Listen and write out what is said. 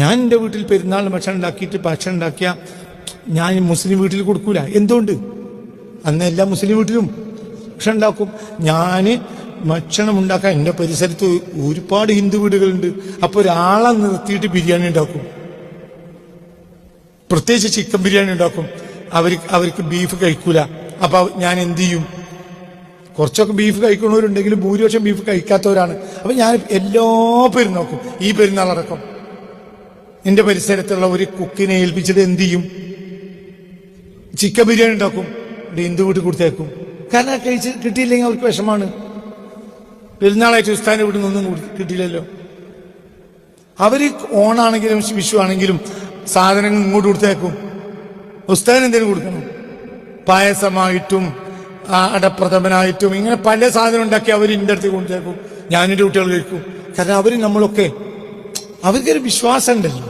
ഞാൻ എൻ്റെ വീട്ടിൽ പെരുന്നാളിന് ഭക്ഷണം ഉണ്ടാക്കിയ ഞാൻ മുസ്ലിം വീട്ടിൽ കൊടുക്കൂല. എന്തുകൊണ്ട്? അന്ന് എല്ലാ മുസ്ലിം വീട്ടിലും ഭക്ഷണം ഉണ്ടാക്കും. ഞാൻ ഭക്ഷണം ഉണ്ടാക്കാൻ എൻ്റെ പരിസരത്ത് ഒരുപാട് ഹിന്ദു വീടുകളുണ്ട്. അപ്പോൾ ഒരാളെ നിർത്തിയിട്ട് ബിരിയാണി ഉണ്ടാക്കും, പ്രത്യേകിച്ച് ചിക്കൻ ബിരിയാണി ഉണ്ടാക്കും. അവർക്ക് ബീഫ് കഴിക്കൂല. അപ്പൊ ഞാൻ എന്ത് ചെയ്യും? കുറച്ചൊക്കെ ബീഫ് കഴിക്കുന്നവരുണ്ടെങ്കിലും ഭൂരിപക്ഷം ബീഫ് കഴിക്കാത്തവരാണ്. അപ്പൊ ഞാൻ എല്ലാ പെരുന്നാൾക്കും, ഈ പെരുന്നാളടക്കം, എന്റെ പരിസരത്തുള്ള ഒരു കുക്കിനെ ഏൽപ്പിച്ചിട്ട് എന്ത് ചെയ്യും? ചിക്കൻ ബിരിയാണി ഉണ്ടാക്കും, ഹിന്ദു വീട്ടിൽ കൊടുത്തേക്കും. കാരണം കഴിച്ച് കിട്ടിയില്ലെങ്കിൽ അവർക്ക് വിഷമാണ്. പെരുന്നാളായിട്ട് ഉസ്താന്റെ വീട്ടിൽ നിന്നൊന്നും കിട്ടിയില്ലല്ലോ. അവര് ഓണാണെങ്കിലും വിഷു ആണെങ്കിലും സാധനങ്ങൾ ഇങ്ങോട്ട് കൊടുത്തേക്കും. ഉസ്താദിന് എന്തെങ്കിലും കൊടുക്കണം, പായസമായിട്ടും അടപ്രഥമനായിട്ടും ഇങ്ങനെ പല സാധനം ഉണ്ടാക്കി അവർ എൻ്റെ അടുത്ത് കൊടുത്തേക്കും. ഞാനെൻ്റെ കുട്ടികൾ കഴിക്കും. കാരണം അവര് നമ്മളൊക്കെ അവർക്കൊരു വിശ്വാസം ഉണ്ടല്ലോ.